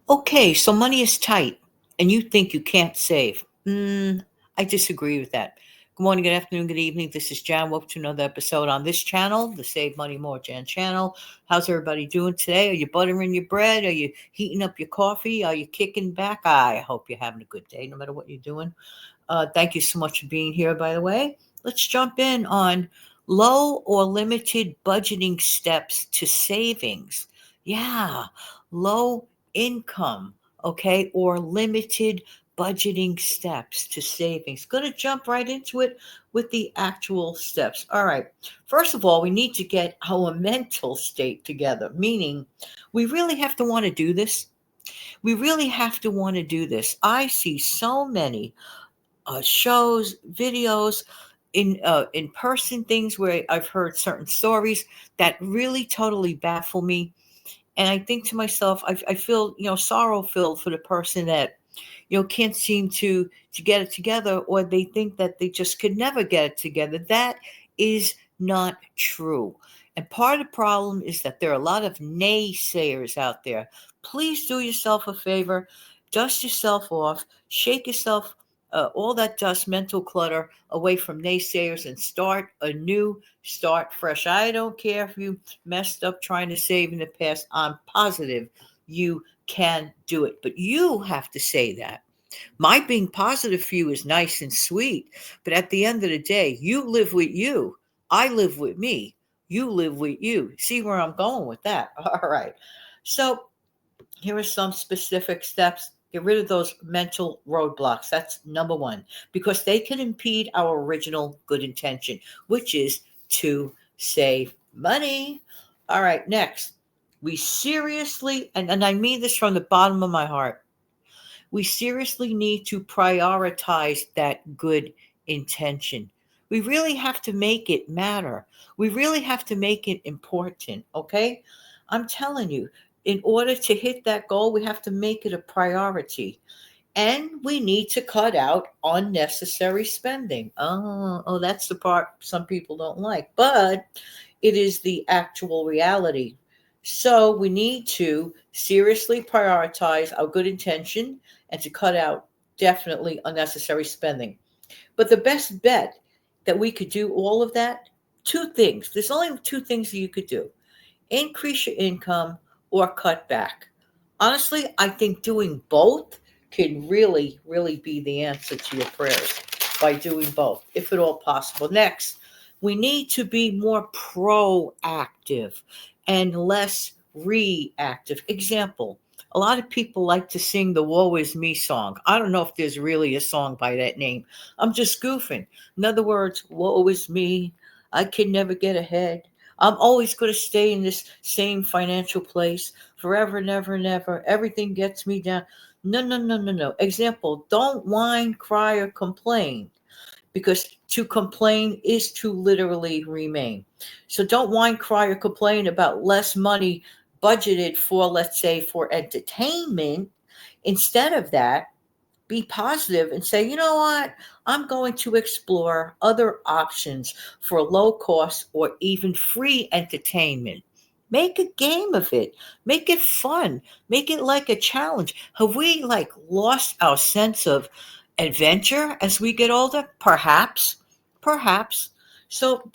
Okay, so money is tight and you think you can't save. I disagree with that. Good morning, good afternoon, good evening. This is Jan. Welcome to another episode on this channel, the Save Money More Jan channel. How's everybody doing today? Are you buttering your bread? Are you heating up your coffee? Are you kicking back? I hope you're having a good day no matter what you're doing. Thank you so much for being here, by the way. Let's jump in on low or limited budgeting steps to savings. Yeah, low income, okay, or limited budgeting steps to savings. Going to jump right into it with the actual steps. All right. First of all, we need to get our mental state together, meaning we really have to want to do this. We really have to want to do this. I see so many shows, videos, in person things where I've heard certain stories that really totally baffle me, and I think to myself, I feel sorrow filled for the person that can't seem to get it together, or they think that they just could never get it together. That is not true. And part of the problem is that there are a lot of naysayers out there. Please do yourself a favor, dust yourself off, shake yourself, all that dust, mental clutter away from naysayers, and start anew, start fresh. I don't care if you messed up trying to save in the past. I'm positive you can do it, but you have to say that. My being positive for you is nice and sweet, but at the end of the day, you live with you. I live with me. You live with you. See where I'm going with that? All right. So here are some specific steps. Get rid of those mental roadblocks. That's number one, because they can impede our original good intention, which is to save money. All right, next. We seriously, and I mean this from the bottom of my heart, we seriously need to prioritize that good intention. We really have to make it matter. We really have to make it important, okay? I'm telling you, in order to hit that goal, we have to make it a priority. And we need to cut out unnecessary spending. Oh, that's the part some people don't like, but it is the actual reality. So we need to seriously prioritize our good intention and to cut out definitely unnecessary spending. But the best bet that we could do all of that, two things. There's only two things that you could do: increase your income or cut back. Honestly, I think doing both can really, really be the answer to your prayers by doing both, if at all possible. Next, we need to be more proactive and less reactive. Example, a lot of people like to sing the Woe Is Me song. I don't know if there's really a song by that name. I'm just goofing. In other words, woe is me. I can never get ahead. I'm always going to stay in this same financial place forever, never, never. Everything gets me down. No, no, no, no, no. Example, don't whine, cry, or complain, because to complain is to literally remain. So don't whine, cry, or complain about less money budgeted for, let's say, for entertainment. Instead of that, be positive and say, you know what? I'm going to explore other options for low cost or even free entertainment. Make a game of it. Make it fun. Make it like a challenge. Have we like lost our sense of adventure as we get older? Perhaps. Perhaps. So,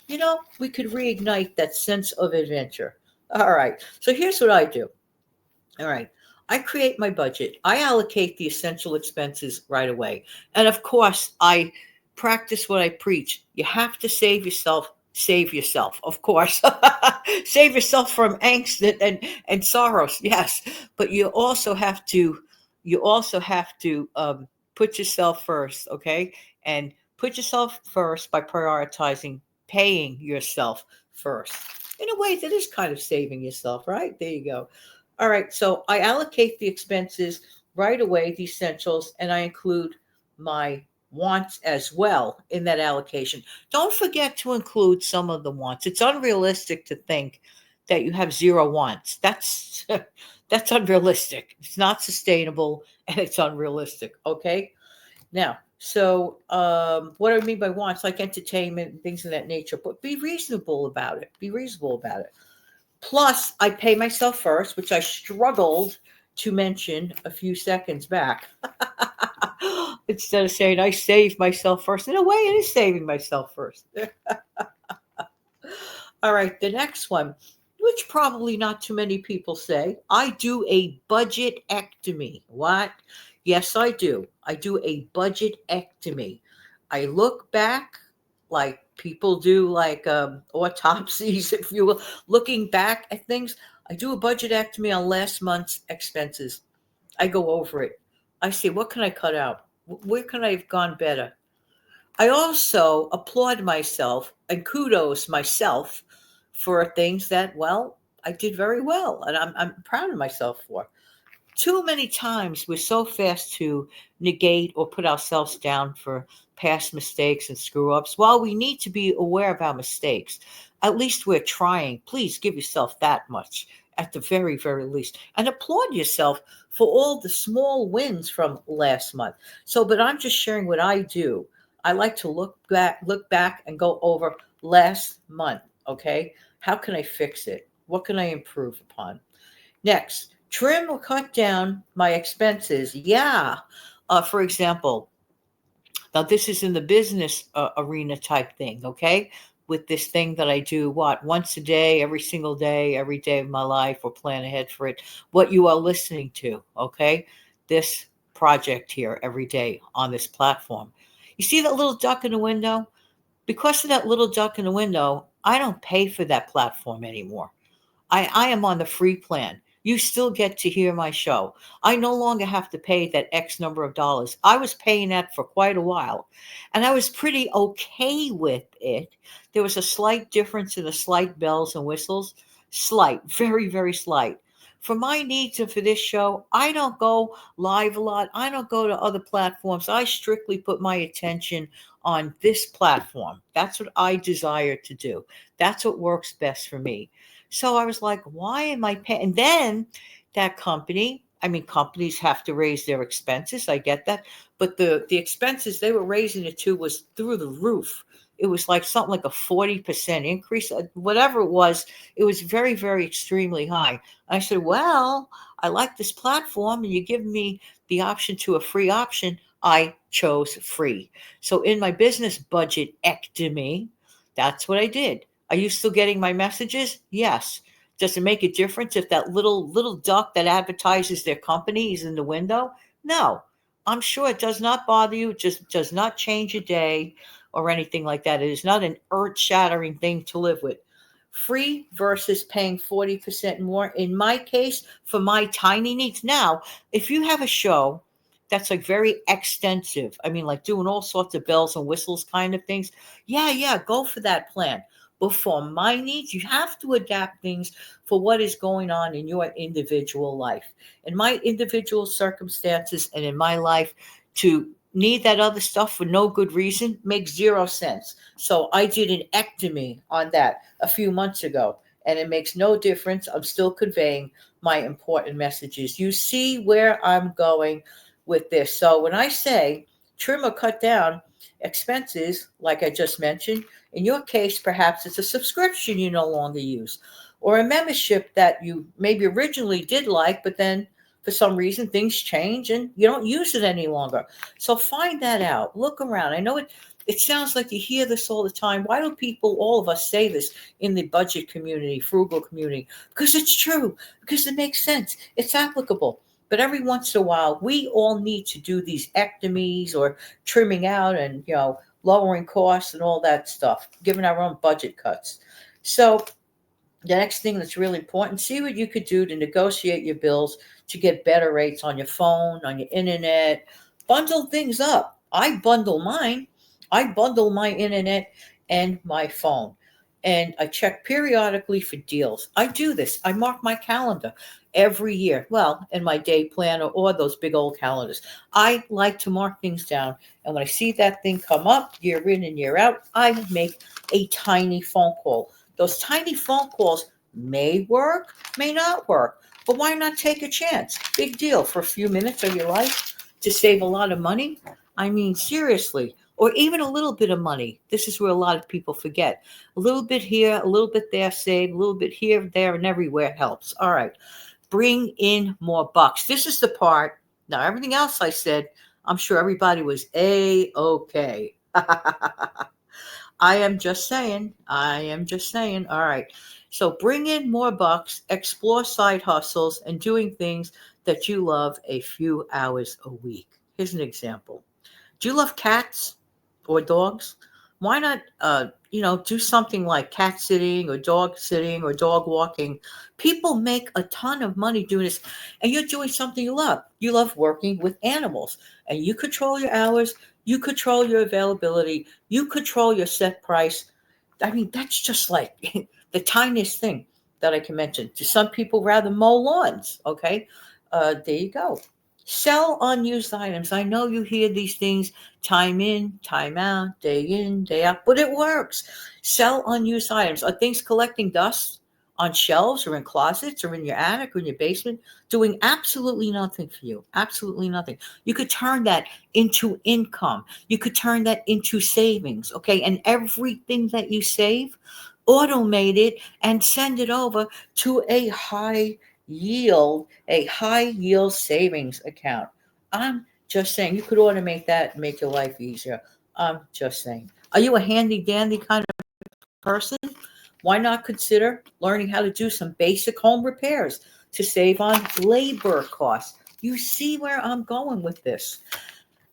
we could reignite that sense of adventure. All right. So here's what I do. All right. I create my budget. I allocate the essential expenses right away. And of course, I practice what I preach. You have to save yourself. Save yourself, of course. Save yourself from angst and sorrows. Yes. But you also have to put yourself first, okay? And put yourself first by prioritizing paying yourself first. In a way that is kind of saving yourself, right? There you go. All right, so I allocate the expenses right away, the essentials, and I include my wants as well in that allocation. Don't forget to include some of the wants. It's unrealistic to think that you have zero wants. That's that's unrealistic. It's not sustainable and it's unrealistic. Okay. Now, so what do I mean by wants? Like entertainment and things of that nature. But be reasonable about it. Be reasonable about it. Plus, I pay myself first, which I struggled to mention a few seconds back. Instead of saying I saved myself first. In a way, it is saving myself first. All right, the next one, which probably not too many people say, I do a budgetectomy. What? Yes, I do. I do a budgetectomy. I look back like people do, like autopsies, if you will, looking back at things. I do a budgetectomy on last month's expenses. I go over it. I say, what can I cut out? Where can I have gone better? I also applaud myself and kudos myself for things that, well, I did very well and I'm proud of myself for. Too many times we're so fast to negate or put ourselves down for past mistakes and screw ups. While we need to be aware of our mistakes, at least we're trying. Please give yourself that much at the very, very least. And applaud yourself for all the small wins from last month. So, but I'm just sharing what I do. I like to look back and go over last month. Okay. How can I fix it? What can I improve upon? Next, trim or cut down my expenses. Yeah. For example, now this is in the business arena type thing, okay? With this thing that I do, what, once a day, every single day, every day of my life, or plan ahead for it. What you are listening to, okay? This project here every day on this platform. You see that little duck in the window? Because of that little duck in the window, I don't pay for that platform anymore. I am on the free plan. You still get to hear my show. I no longer have to pay that X number of dollars. I was paying that for quite a while, and I was pretty okay with it. There was a slight difference in the slight bells and whistles. Slight, very, very slight. For my needs and for this show, I don't go live a lot. I don't go to other platforms. I strictly put my attention on this platform. That's what I desire to do. That's what works best for me. So I was like, why am I paying? And then that company, I mean, companies have to raise their expenses. I get that. But the expenses they were raising it to was through the roof. It was like something like a 40% increase, whatever it was very, very extremely high. I said, well, I like this platform and you give me the option to a free option. I chose free. So in my business budgetectomy, that's what I did. Are you still getting my messages? Yes. Does it make a difference if that little duck that advertises their company is in the window? No. I'm sure it does not bother you. It just does not change your day or anything like that. It is not an earth-shattering thing to live with. Free versus paying 40% more. In my case, for my tiny needs. Now, if you have a show that's like very extensive, I mean, like doing all sorts of bells and whistles kind of things, yeah, go for that plan. But for my needs, you have to adapt things for what is going on in your individual life. In my individual circumstances and in my life, to need that other stuff for no good reason makes zero sense. So I did an ectomy on that a few months ago, and it makes no difference. I'm still conveying my important messages. You see where I'm going with this. So when I say trim or cut down expenses, like I just mentioned, in your case, perhaps it's a subscription you no longer use, or a membership that you maybe originally did like, but then for some reason things change and you don't use it any longer. So find that out. Look around. I know it sounds like you hear this all the time. Why do people, all of us, say this in the budget community, frugal community? Because it's true, because it makes sense. It's applicable. But every once in a while, we all need to do these ectomies or trimming out and, lowering costs and all that stuff, giving our own budget cuts. So the next thing that's really important, see what you could do to negotiate your bills to get better rates on your phone, on your internet. Bundle things up. I bundle mine. I bundle my internet and my phone. And I check periodically for deals. I do this. I mark my calendar every year. Well, in my day planner or those big old calendars. I like to mark things down. And when I see that thing come up year in and year out, I make a tiny phone call. Those tiny phone calls may work, may not work, but why not take a chance? Big deal for a few minutes of your life to save a lot of money. I mean, seriously, or even a little bit of money. This is where a lot of people forget. A little bit here, a little bit there, save, a little bit here, there, and everywhere helps. All right. bring in more bucks. This is the part. Now, everything else I said, I'm sure everybody was A-okay. I am just saying. All right. So bring in more bucks, explore side hustles, and doing things that you love a few hours a week. Here's an example. Do you love cats or dogs? Why not, do something like cat sitting or dog walking? People make a ton of money doing this, and you're doing something you love. You love working with animals, and you control your hours, you control your availability, you control your set price. I mean, that's just like the tiniest thing that I can mention. To some people, rather mow lawns. Okay, there you go. Sell unused items. I know you hear these things time in, time out, day in, day out, but it works. Sell unused items. Are things collecting dust on shelves or in closets or in your attic or in your basement, doing absolutely nothing for you? Absolutely nothing. You could turn that into income. You could turn that into savings. Okay. And everything that you save, automate it and send it over to a high yield savings account. I'm just saying you could automate that and make your life easier. I'm just saying. Are you a handy dandy kind of person? Why not consider learning how to do some basic home repairs to save on labor costs? You see where I'm going with this.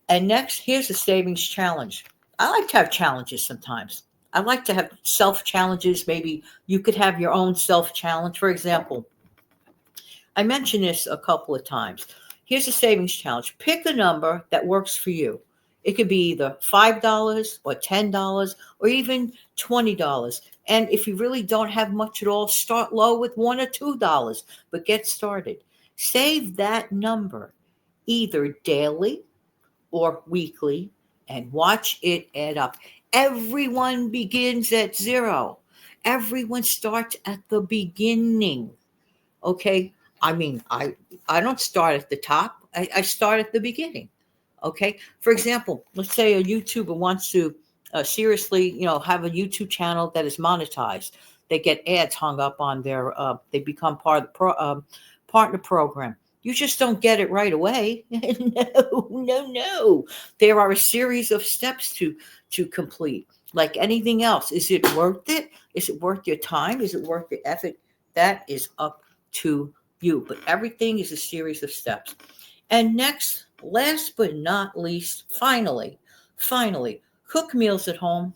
And next, here's a savings challenge. I like to have challenges sometimes. I like to have self challenges. Maybe you could have your own self challenge. For example, I mentioned this a couple of times. Here's a savings challenge. Pick a number that works for you. It could be either $5 or $10 or even $20. And if you really don't have much at all, start low with $1 or $2, but get started. Save that number either daily or weekly and watch it add up. Everyone begins at zero. Everyone starts at the beginning. Okay. I mean, I don't start at the top. I start at the beginning. Okay. For example, let's say a YouTuber wants to seriously, have a YouTube channel that is monetized. They get ads hung up on their, they become part of the partner program. You just don't get it right away. No. There are a series of steps to complete. Like anything else, is it worth it? Is it worth your time? Is it worth the effort? That is up to you. But everything is a series of steps. And next, last but not least, finally, cook meals at home.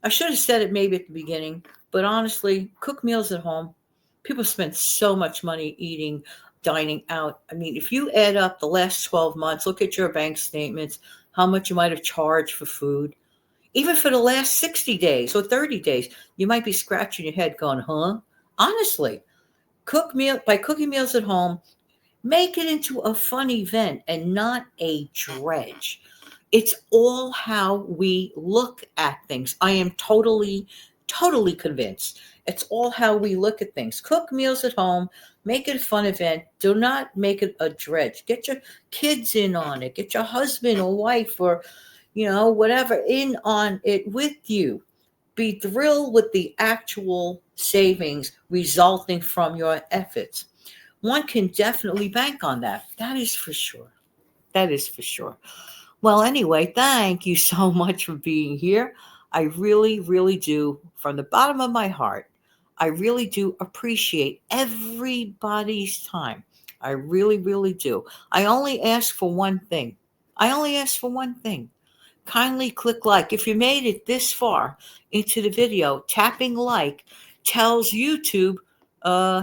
I should have said it maybe at the beginning, but honestly, cook meals at home. People spend so much money eating, dining out. I mean, if you add up the last 12 months, look at your bank statements, how much you might have charged for food. Even for the last 60 days or 30 days, you might be scratching your head going, huh? Honestly, by cooking meals at home, make it into a fun event and not a dredge. It's all how we look at things. I am totally convinced. It's all how we look at things. Cook meals at home, make it a fun event. Do not make it a dredge. Get your kids in on it. Get your husband or wife or, whatever in on it with you. Be thrilled with the actual savings resulting from your efforts. One can definitely bank on that. That is for sure. That is for sure. Well, anyway, thank you so much for being here. I really, really do, from the bottom of my heart, I really do appreciate everybody's time. I really, really do. I only ask for one thing. Kindly click like. If you made it this far into the video, tapping like tells YouTube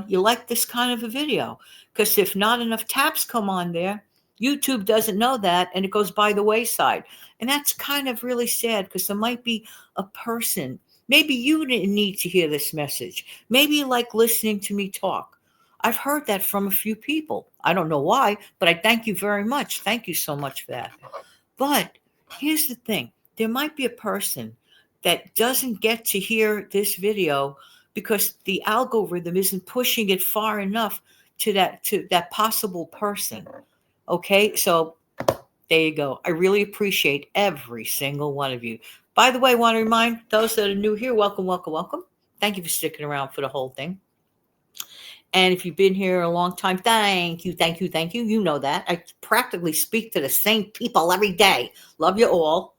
you like this kind of a video. Because if not enough taps come on there, YouTube doesn't know that and it goes by the wayside. And that's kind of really sad because there might be a person, maybe you didn't need to hear this message. Maybe you like listening to me talk. I've heard that from a few people. I don't know why, but I thank you very much. Thank you so much for that. But here's the thing. There might be a person that doesn't get to hear this video because the algorithm isn't pushing it far enough to that possible person. Okay, so there you go. I really appreciate every single one of you. By the way, I want to remind those that are new here, welcome. Thank you for sticking around for the whole thing. And if you've been here a long time, thank you, thank you, thank you. You know that. I practically speak to the same people every day. Love you all.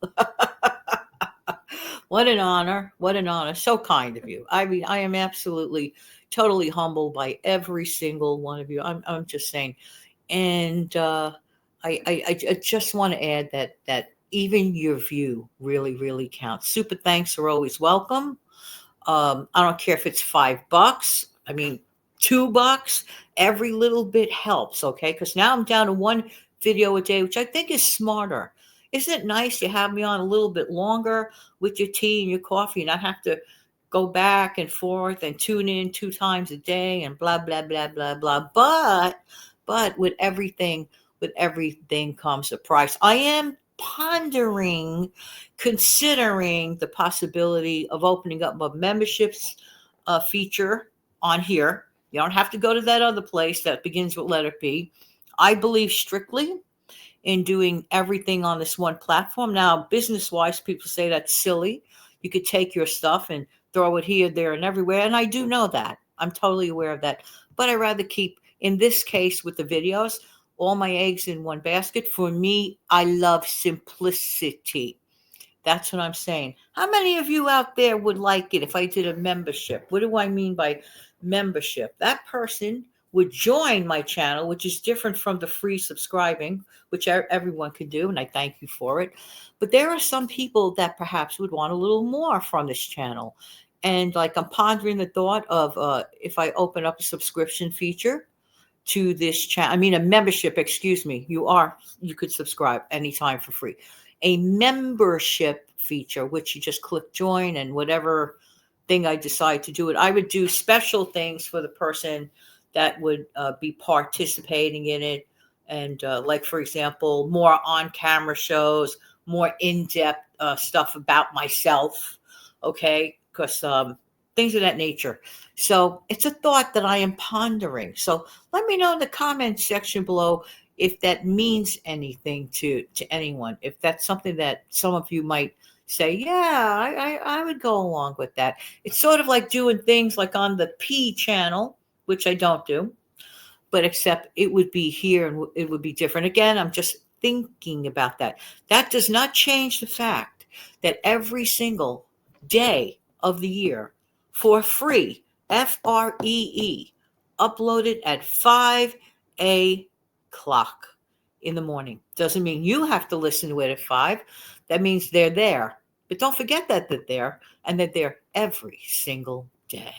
What an honor. What an honor. So kind of you. I mean, I am absolutely, totally humbled by every single one of you. I'm just saying. And I just want to add that even your view really, really counts. Super thanks are always welcome. I don't care if it's $5. I mean, $2. Every little bit helps. Okay, because now I'm down to one video a day, which I think is smarter. Isn't it nice you have me on a little bit longer with your tea and your coffee, and I have to go back and forth and tune in 2 times a day and blah blah blah blah blah. But with everything comes a price. I am pondering, considering the possibility of opening up a memberships feature on here. You don't have to go to that other place that begins with letter P. I believe strictly in doing everything on this one platform. Now, business wise, people say that's silly. You could take your stuff and throw it here, there, and everywhere. And I do know that. I'm totally aware of that. But I rather keep, in this case with the videos, all my eggs in one basket. For me, I love simplicity. That's what I'm saying. How many of you out there would like it if I did a membership? What do I mean by membership? That person would join my channel, which is different from the free subscribing, which everyone can do, and I thank you for it. But there are some people that perhaps would want a little more from this channel. And like I'm pondering the thought of if I open up a subscription feature to this channel, I mean a membership, excuse me, you could subscribe anytime for free. A membership feature, which you just click join, and whatever thing I decide to do it, I would do special things for the person that would be participating in it. And like, for example, more on-camera shows, more in-depth stuff about myself, okay? Because things of that nature. So it's a thought that I am pondering. So let me know in the comments section below if that means anything to anyone. If that's something that some of you might say, yeah, I would go along with that. It's sort of like doing things like on the P channel, which I don't do, but except it would be here and it would be different. Again, I'm just thinking about that. That does not change the fact that every single day of the year for free, FREE, uploaded at 5 o'clock in the morning. Doesn't mean you have to listen to it at 5. That means they're there. But don't forget that they're there, and that they're every single day.